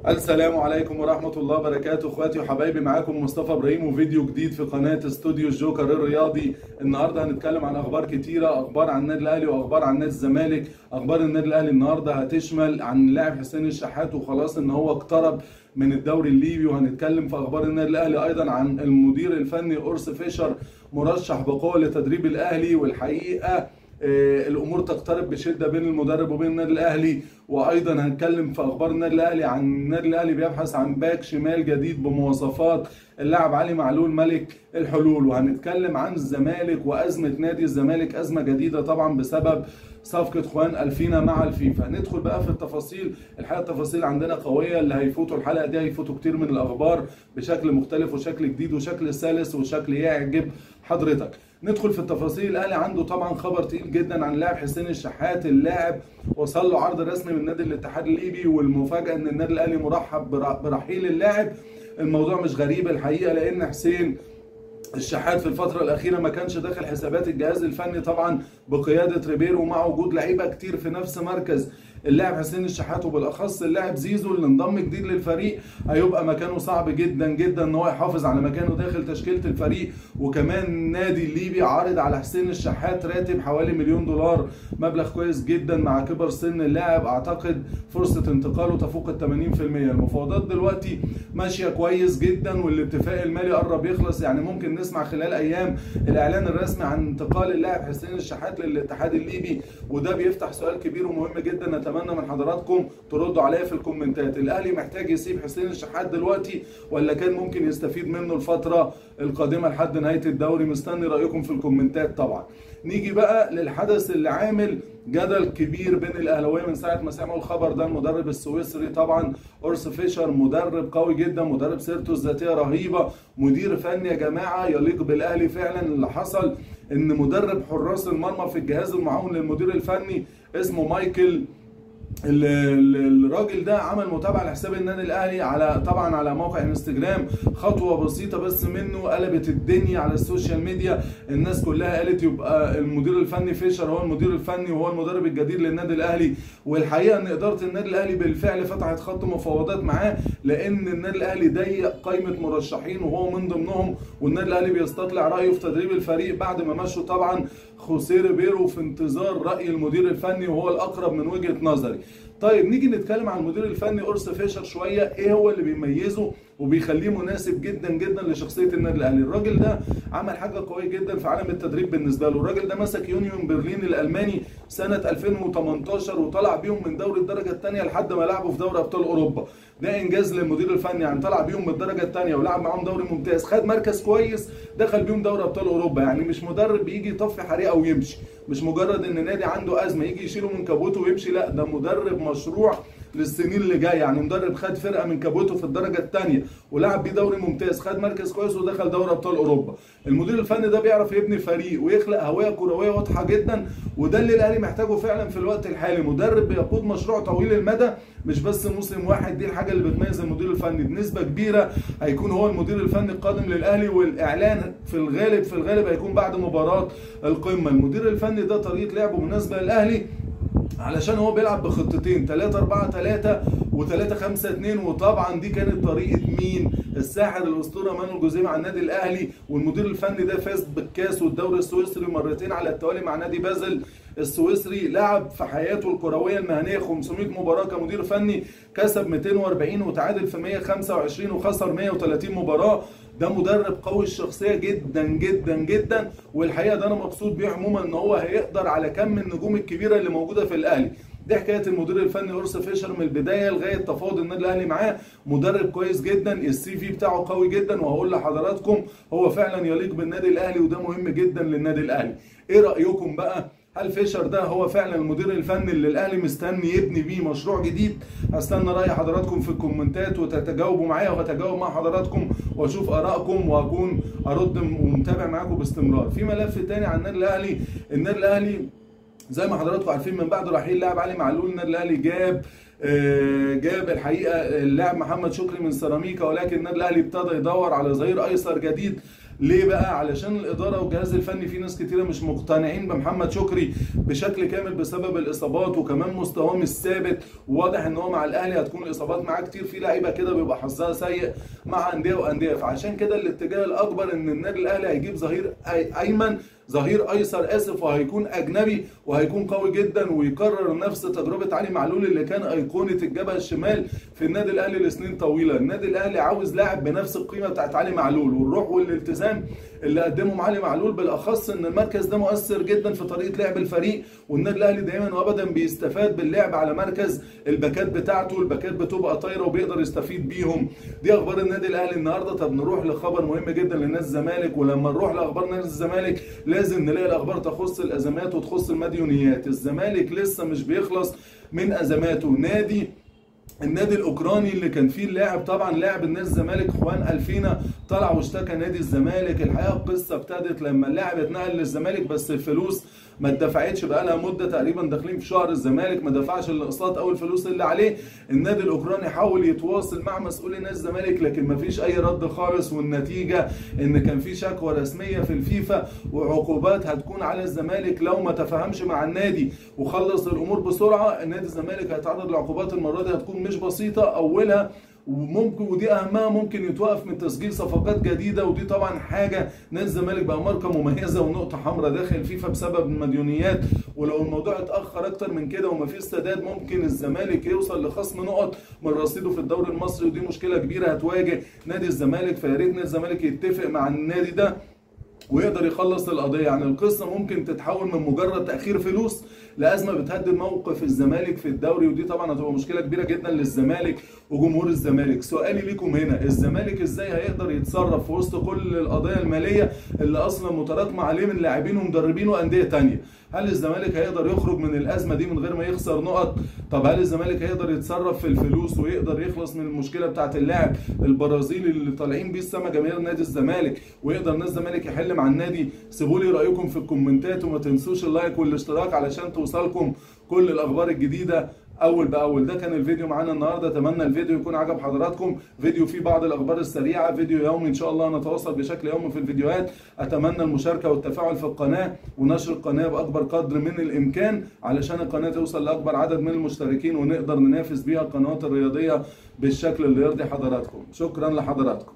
السلام عليكم ورحمة الله وبركاته. اخواتي وحبايبي، معاكم مصطفى ابراهيم وفيديو جديد في قناة استوديو الجوكر الرياضي. النهارده هنتكلم عن اخبار كتيرة، اخبار عن النادي الاهلي واخبار عن نادي الزمالك. اخبار النادي الاهلي النهارده هتشمل عن اللاعب حسين الشحات، وخلاص ان هو اقترب من الدوري الليبي. وهنتكلم في اخبار النادي الاهلي ايضا عن المدير الفني أورس فيشر، مرشح بقوة لتدريب الاهلي. والحقيقة الامور تقترب بشده بين المدرب وبين النادي الاهلي. وايضا هنتكلم في اخبار النادي الاهلي عن النادي الاهلي بيبحث عن باك شمال جديد بمواصفات اللاعب علي معلول ملك الحلول. وهنتكلم عن الزمالك وازمه نادي الزمالك، ازمه جديده طبعا بسبب صفقه خوان الفينا مع الفيفا. ندخل بقى في التفاصيل. الحقيقه التفاصيل عندنا قويه، اللي هيفوتوا الحلقه دي هيفوتوا كتير من الاخبار بشكل مختلف وشكل جديد وشكل سلس وشكل يعجب حضرتك. ندخل في التفاصيل. الاهلي عنده طبعا خبر تقيل جدا عن اللاعب حسين الشحات. اللاعب وصل له عرض رسمي من نادي الاتحاد الليبي، والمفاجاه ان النادي الاهلي مرحب برحيل اللاعب. الموضوع مش غريب الحقيقه، لان حسين الشحات في الفترة الأخيرة ما كانش داخل حسابات الجهاز الفني طبعا بقيادة ريبيرو، مع وجود لعيبة كتير في نفس مركز اللاعب حسين الشحات، وبالأخص اللاعب زيزو اللي انضم جديد للفريق. هيبقى مكانه صعب جدا جدا ان هو يحافظ على مكانه داخل تشكيلة الفريق. وكمان النادي الليبي عارض على حسين الشحات راتب حوالي $1,000,000، مبلغ كويس جدا مع كبر سن اللاعب. اعتقد فرصة انتقاله تفوق ال 80%. المفاوضات دلوقتي ماشية كويس جدا، والاتفاق المالي قرب يخلص. يعني ممكن نسمع خلال ايام الاعلان الرسمي عن انتقال اللاعب حسين الشحات للاتحاد الليبي، وده بيفتح سؤال كبير ومهم جدا. نتمنى من حضراتكم تردوا عليا في الكومنتات. الاهلي محتاج يسيب حسين الشحات دلوقتي، ولا كان ممكن يستفيد منه الفترة القادمة لحد نهاية الدوري؟ مستني رأيكم في الكومنتات طبعا. نيجي بقى للحدث اللي عامل جدل كبير بين الاهلاويه من ساعه ما سمعوا الخبر ده. المدرب السويسري طبعا أورس فيشر، مدرب قوي جدا، مدرب سيرته الذاتيه رهيبه، مدير فني يا جماعه يليق بالاهلي فعلا. اللي حصل ان مدرب حراس المرمى في الجهاز المعاون للمدير الفني اسمه مايكل، الراجل ده عمل متابعه لحساب النادي الاهلي على موقع انستجرام. خطوه بسيطه بس منه قلبت الدنيا على السوشيال ميديا. الناس كلها قالت يبقى المدير الفني فيشر هو المدير الفني وهو المدرب الجديد للنادي الاهلي. والحقيقه ان اداره النادي الاهلي بالفعل فتحت خط مفاوضات معاه، لان النادي الاهلي ضيق قائمه مرشحين وهو من ضمنهم. والنادي الاهلي بيستطلع رايه في تدريب الفريق بعد ما مشوا طبعا خوسيه ريبيرو في انتظار راي المدير الفني، وهو الاقرب من وجهه نظري. طيب نيجي نتكلم عن المدير الفني أورس فيشر شويه. ايه هو اللي بيميزه وبيخليه مناسب جدا جدا لشخصيه النادي الاهلي؟ الراجل ده عمل حاجه قويه جدا في عالم التدريب بالنسبه له. الراجل ده مسك يونيون برلين الالماني سنه 2018 وطلع بيهم من دوري الدرجه الثانيه لحد ما لعبوا في دوري ابطال اوروبا. ده انجاز للمدير الفني، يعني طلع بيهم من الدرجه الثانيه ولعب معاهم دوري ممتاز، خد مركز كويس، دخل بيهم دوري ابطال اوروبا. يعني مش مدرب بيجي يطفي حريقه ويمشي، مش مجرد ان نادي عنده ازمه يجي يشيله من كابوته ويمشي، لا ده مدرب مشروع للسنين اللي جايه. يعني مدرب خد فرقه من كابوته في الدرجه الثانيه ولعب بيه دوري ممتاز، خد مركز كويس ودخل دوري ابطال اوروبا. المدير الفني ده بيعرف يبني فريق ويخلق هويه كرويه واضحه جدا، وده اللي الاهلي محتاجه فعلا في الوقت الحالي. مدرب بيقود مشروع طويل المدى، مش بس موسم واحد. دي الحاجه اللي بتميز المدير الفني. بنسبه كبيره هيكون هو المدير الفني القادم للاهلي، والاعلان في الغالب هيكون بعد مباراه القمه. المدير الفني ده طريقه لعبه مناسبه للاهلي، علشان هو بيلعب بخطتين 3-4-3 و3-5-2. وطبعا دي كانت طريقه مين؟ الساحر الاسطوره مانويل جوزيه مع النادي الاهلي. والمدير الفني ده فاز بالكاس والدوري السويسري مرتين على التوالي مع نادي بازل السويسري. لعب في حياته الكرويه المهنيه 500 مباراه كمدير فني، كسب 240 وتعادل في 125 وخسر 130 مباراه. ده مدرب قوي الشخصيه جدا جدا جدا، والحقيقه ده انا مبسوط بيه عموما ان هو هيقدر على كم النجوم الكبيره اللي موجوده في الاهلي. دي حكايه المدير الفني أورس فيشر من البدايه لغايه تفاوض النادي الاهلي معاه. مدرب كويس جدا، السي في بتاعه قوي جدا، وهقول لحضراتكم هو فعلا يليق بالنادي الاهلي، وده مهم جدا للنادي الاهلي. ايه رايكم بقى؟ هل فيشر ده هو فعلا المدير الفني اللي الاهلي مستني يبني بيه مشروع جديد؟ هستنى راي حضراتكم في الكومنتات وتتجاوبوا معايا، وهتجاوب مع حضراتكم واشوف ارائكم وهكون ارد ومتابع معاكم باستمرار. في ملف تاني عن النادي الاهلي. النادي الاهلي زي ما حضراتكم عارفين من بعد رحيل لاعب علي معلول، النادي الاهلي جاب الحقيقه اللاعب محمد شكري من سيراميكا، ولكن النادي الاهلي ابتدى يدور على ظهير ايسر جديد. ليه بقى؟ علشان الاداره والجهاز الفني في ناس كتيره مش مقتنعين بمحمد شكري بشكل كامل بسبب الاصابات، وكمان مستواه مش ثابت، وواضح ان هو مع الاهلي هتكون الاصابات معاه كتير، في لعيبه كده بيبقى حظها سيء مع انديه وانديه. فعشان كده الاتجاه الاكبر ان النادي الاهلي هيجيب ظهير ايسر اسف، وهيكون اجنبي وهيكون قوي جدا، ويكرر نفس تجربه علي معلول اللي كان ايقونه الجبهه الشمال في النادي الاهلي لسنين طويله. النادي الاهلي عاوز لاعب بنفس القيمه بتاعت علي معلول، والروح والالتزام اللي قدمه علي معلول، بالاخص ان المركز ده مؤثر جدا في طريقه لعب الفريق، والنادي الاهلي دايما وابدا بيستفاد باللعب على مركز الباكات بتاعته، الباكات بتبقى طايره وبيقدر يستفيد بيهم. دي اخبار النادي الاهلي النهارده. طب نروح لخبر مهم جدا لنادي الزمالك، ولما نروح لاخبار نادي الزمالك لازم نلاقي الاخبار تخص الازمات وتخص المديونيات. الزمالك لسه مش بيخلص من ازماته. النادي الاوكراني اللي كان فيه اللاعب، طبعا لاعب النادي الزمالك خوان الفينا، طلع واشتكى نادي الزمالك. الحقيقه القصه ابتدت لما اللاعب اتنقل للزمالك، بس الفلوس ما اتدفعتش، بقى لها مده تقريبا داخلين في شهر الزمالك ما دفعش الاقساط او الفلوس اللي عليه. النادي الاوكراني حاول يتواصل مع مسؤولي نادي الزمالك لكن ما فيش اي رد خالص، والنتيجه ان كان في شكوى رسميه في الفيفا وعقوبات هتكون على الزمالك لو ما تفاهمش مع النادي وخلص الامور بسرعه. النادي الزمالك هيتعرض لعقوبات، المره دي هتكون مش بسيطه، اولها وممكن ودي اهمها ممكن يتوقف من تسجيل صفقات جديده، ودي طبعا حاجه نادي الزمالك بقى ماركه مميزه ونقطه حمراء داخل الفيفا بسبب المديونيات. ولو الموضوع اتاخر اكتر من كده ومفيش سداد ممكن الزمالك يوصل لخصم نقط من رصيده في الدوري المصري، ودي مشكله كبيره هتواجه نادي الزمالك. فيا ريت نادي الزمالك يتفق مع النادي ده ويقدر يخلص القضيه. يعني القصه ممكن تتحول من مجرد تاخير فلوس لازمه بتهدد موقف الزمالك في الدوري، ودي طبعا هتبقى مشكله كبيره جدا للزمالك وجمهور الزمالك. سؤالي ليكم هنا، الزمالك ازاي هيقدر يتصرف في وسط كل القضايا الماليه اللي اصلا متراكمه عليه من لاعبين ومدربين وانديه ثانيه؟ هل الزمالك هيقدر يخرج من الازمه دي من غير ما يخسر نقط؟ طب هل الزمالك هيقدر يتصرف في الفلوس ويقدر يخلص من المشكله بتاعه اللاعب البرازيلي اللي طالعين بيه السما جماهير نادي الزمالك، ويقدر نادي الزمالك يحل مع النادي؟ سيبوا لي رايكم في الكومنتات، وما تنسوش اللايك والاشتراك علشان توصلكم كل الاخبار الجديده اول باول. ده كان الفيديو معانا النهارده، اتمنى الفيديو يكون عجب حضراتكم. فيديو فيه بعض الاخبار السريعه، فيديو يومي ان شاء الله نتواصل بشكل يومي في الفيديوهات. اتمنى المشاركه والتفاعل في القناه ونشر القناه باكبر قدر من الامكان علشان القناه توصل لاكبر عدد من المشتركين ونقدر ننافس بيها القنوات الرياضيه بالشكل اللي يرضي حضراتكم. شكرا لحضراتكم.